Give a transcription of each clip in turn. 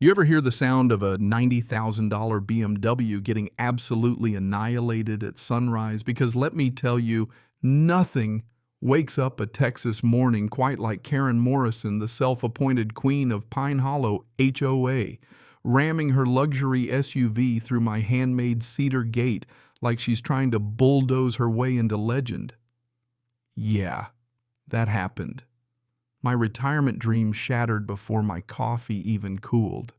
You ever hear the sound of a $90,000 BMW getting absolutely annihilated at sunrise? Because let me tell you, nothing wakes up a Texas morning quite like Karen Morrison, the self-appointed queen of Pine Hollow HOA, ramming her luxury SUV through my handmade cedar gate like she's trying to bulldoze her way into legend. Yeah, that happened. My retirement dream shattered before my coffee even cooled.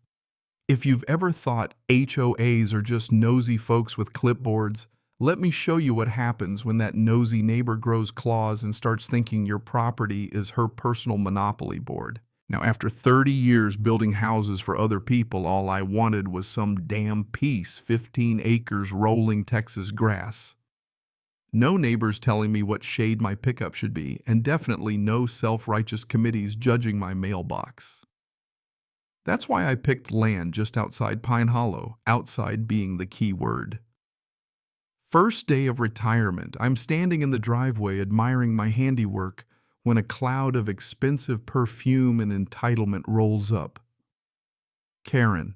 If you've ever thought HOAs are just nosy folks with clipboards, let me show you what happens when that nosy neighbor grows claws and starts thinking your property is her personal monopoly board. Now, after 30 years building houses for other people, all I wanted was some damn piece, 15 acres rolling Texas grass. No neighbors telling me what shade my pickup should be, and definitely no self-righteous committees judging my mailbox. That's why I picked land just outside Pine Hollow, outside being the key word. First day of retirement, I'm standing in the driveway admiring my handiwork when a cloud of expensive perfume and entitlement rolls up. Karen.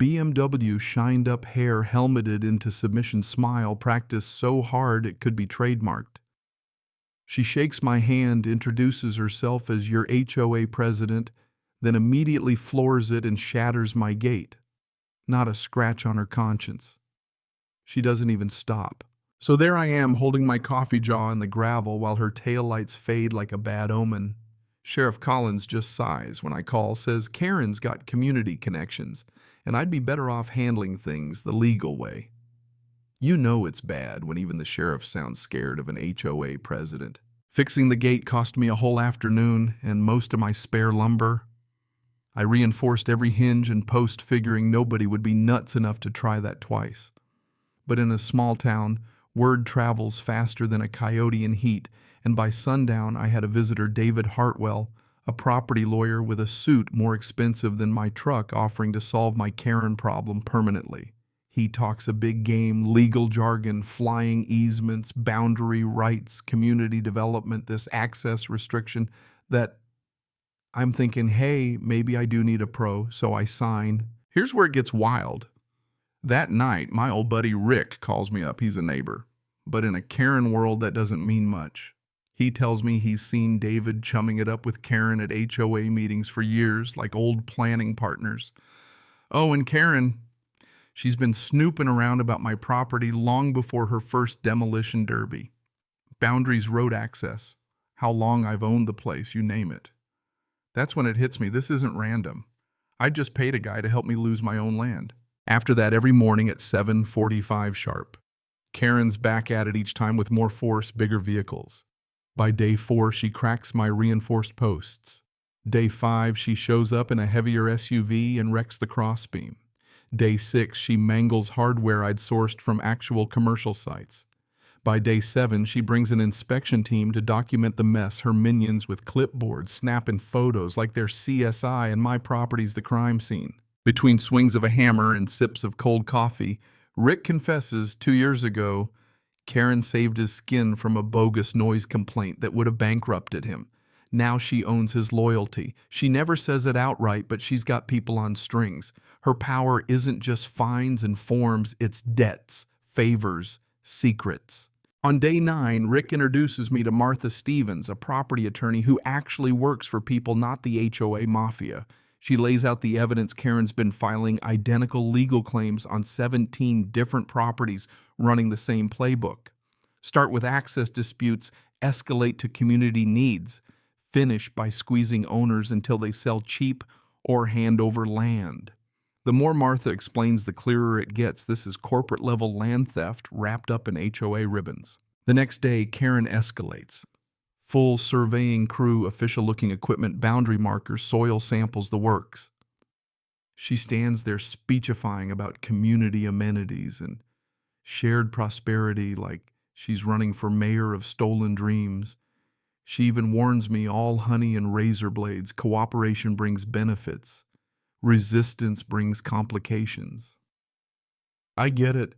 BMW shined-up hair helmeted into submission smile practiced so hard it could be trademarked. She shakes my hand, introduces herself as your HOA president, then immediately floors it and shatters my gate. Not a scratch on her conscience. She doesn't even stop. So there I am, holding my coffee jaw in the gravel while her taillights fade like a bad omen. Sheriff Collins just sighs when I call, says Karen's got community connections, and I'd be better off handling things the legal way. You know it's bad when even the sheriff sounds scared of an HOA president. Fixing the gate cost me a whole afternoon and most of my spare lumber. I reinforced every hinge and post, figuring nobody would be nuts enough to try that twice. But in a small town, word travels faster than a coyote in heat, and by sundown I had a visitor, David Hartwell, a property lawyer with a suit more expensive than my truck, offering to solve my Karen problem permanently. He talks a big game, legal jargon, flying easements, boundary rights, community development, this access restriction that I'm thinking, hey, maybe I do need a pro, so I sign. Here's where it gets wild. That night, my old buddy Rick calls me up. He's a neighbor. But in a Karen world, that doesn't mean much. He tells me he's seen David chumming it up with Karen at HOA meetings for years, like old planning partners. Oh, and Karen, she's been snooping around about my property long before her first demolition derby. Boundaries, road access, how long I've owned the place, you name it. That's when it hits me. This isn't random. I just paid a guy to help me lose my own land. After that, every morning at 7:45 sharp, Karen's back at it each time with more force, bigger vehicles. By day 4, she cracks my reinforced posts. Day 5, she shows up in a heavier SUV and wrecks the crossbeam. Day 6, she mangles hardware I'd sourced from actual commercial sites. By day 7, she brings an inspection team to document the mess, her minions with clipboards snapping photos like they're CSI and my property's the crime scene. Between swings of a hammer and sips of cold coffee, Rick confesses 2 years ago, Karen saved his skin from a bogus noise complaint that would have bankrupted him. Now she owns his loyalty. She never says it outright, but she's got people on strings. Her power isn't just fines and forms, it's debts, favors, secrets. On day 9, Rick introduces me to Martha Stevens, a property attorney who actually works for people, not the HOA mafia. She lays out the evidence Karen's been filing identical legal claims on 17 different properties running the same playbook. Start with access disputes, escalate to community needs, finish by squeezing owners until they sell cheap or hand over land. The more Martha explains, the clearer it gets. This is corporate-level land theft wrapped up in HOA ribbons. The next day, Karen escalates. Full surveying crew, official-looking equipment, boundary markers, soil samples, the works. She stands there speechifying about community amenities and shared prosperity like she's running for mayor of Stolen Dreams. She even warns me, all honey and razor blades, cooperation brings benefits. Resistance brings complications. I get it.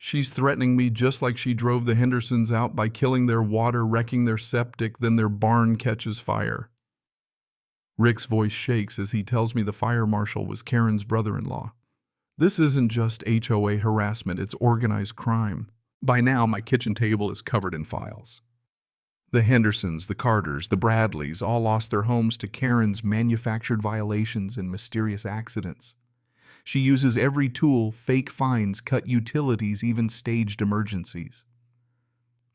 She's threatening me just like she drove the Hendersons out by killing their water, wrecking their septic, then their barn catches fire. Rick's voice shakes as he tells me the fire marshal was Karen's brother-in-law. This isn't just HOA harassment, it's organized crime. By now, my kitchen table is covered in files. The Hendersons, the Carters, the Bradleys all lost their homes to Karen's manufactured violations and mysterious accidents. She uses every tool, fake fines, cut utilities, even staged emergencies.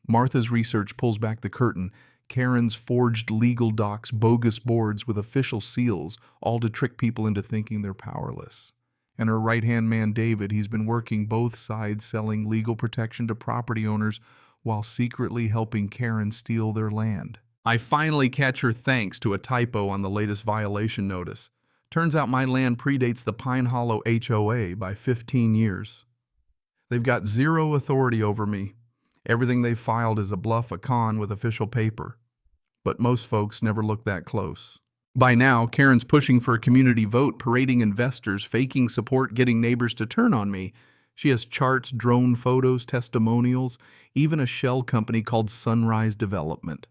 Martha's research pulls back the curtain. Karen's forged legal docs, bogus boards with official seals, all to trick people into thinking they're powerless. And her right-hand man, David, he's been working both sides, selling legal protection to property owners while secretly helping Karen steal their land. I finally catch her thanks to a typo on the latest violation notice. Turns out my land predates the Pine Hollow HOA by 15 years. They've got zero authority over me. Everything they've filed is a bluff, a con with official paper. But most folks never look that close. By now, Karen's pushing for a community vote, parading investors, faking support, getting neighbors to turn on me. She has charts, drone photos, testimonials, even a shell company called Sunrise Development.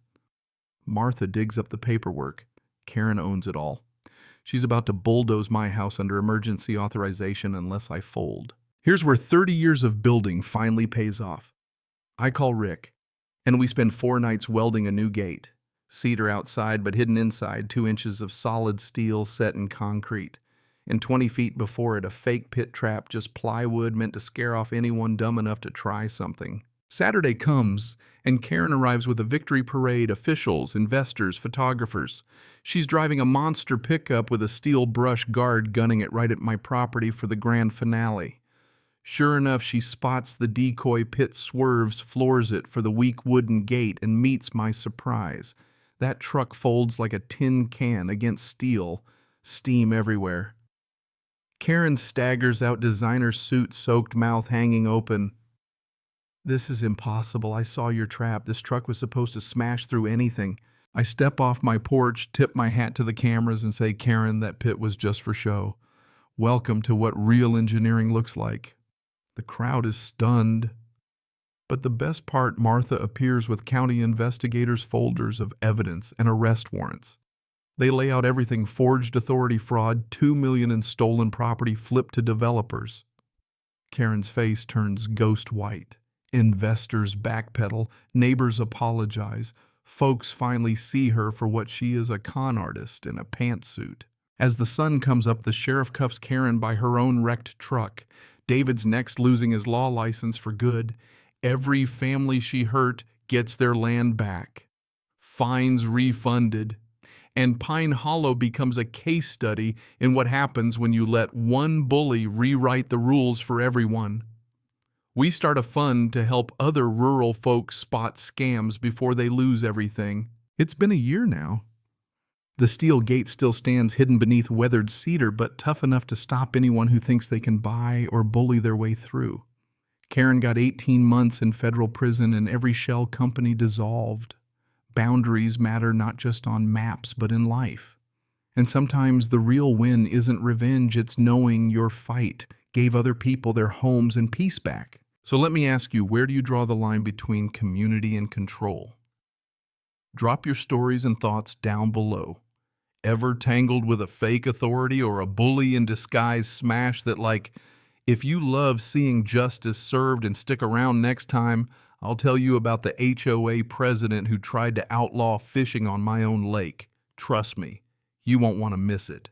Martha digs up the paperwork. Karen owns it all. She's about to bulldoze my house under emergency authorization unless I fold. Here's where 30 years of building finally pays off. I call Rick, and we spend 4 nights welding a new gate. Cedar outside, but hidden inside, 2 inches of solid steel set in concrete. And 20 feet before it, a fake pit trap, just plywood meant to scare off anyone dumb enough to try something. Saturday comes, and Karen arrives with a victory parade, officials, investors, photographers. She's driving a monster pickup with a steel brush guard gunning it right at my property for the grand finale. Sure enough, she spots the decoy pit, swerves, floors it for the weak wooden gate, and meets my surprise. That truck folds like a tin can against steel, steam everywhere. Karen staggers out, designer suit, soaked mouth hanging open. This is impossible. I saw your trap. This truck was supposed to smash through anything. I step off my porch, tip my hat to the cameras, and say, Karen, that pit was just for show. Welcome to what real engineering looks like. The crowd is stunned. But the best part, Martha appears with county investigators' folders of evidence and arrest warrants. They lay out everything: forged authority fraud, $2 million in stolen property flipped to developers. Karen's face turns ghost white. Investors backpedal, neighbors apologize. Folks finally see her for what she is, a con artist in a pantsuit. As the sun comes up, the sheriff cuffs Karen by her own wrecked truck. David's next, losing his law license for good. Every family she hurt gets their land back. Fines refunded. And Pine Hollow becomes a case study in what happens when you let one bully rewrite the rules for everyone. We start a fund to help other rural folks spot scams before they lose everything. It's been a year now. The steel gate still stands hidden beneath weathered cedar, but tough enough to stop anyone who thinks they can buy or bully their way through. Karen got 18 months in federal prison, and every shell company dissolved. Boundaries matter not just on maps, but in life. And sometimes the real win isn't revenge, it's knowing your fight gave other people their homes and peace back. So let me ask you, where do you draw the line between community and control? Drop your stories and thoughts down below. Ever tangled with a fake authority or a bully in disguise smash that, like, if you love seeing justice served and stick around next time, I'll tell you about the HOA president who tried to outlaw fishing on my own lake. Trust me, you won't want to miss it.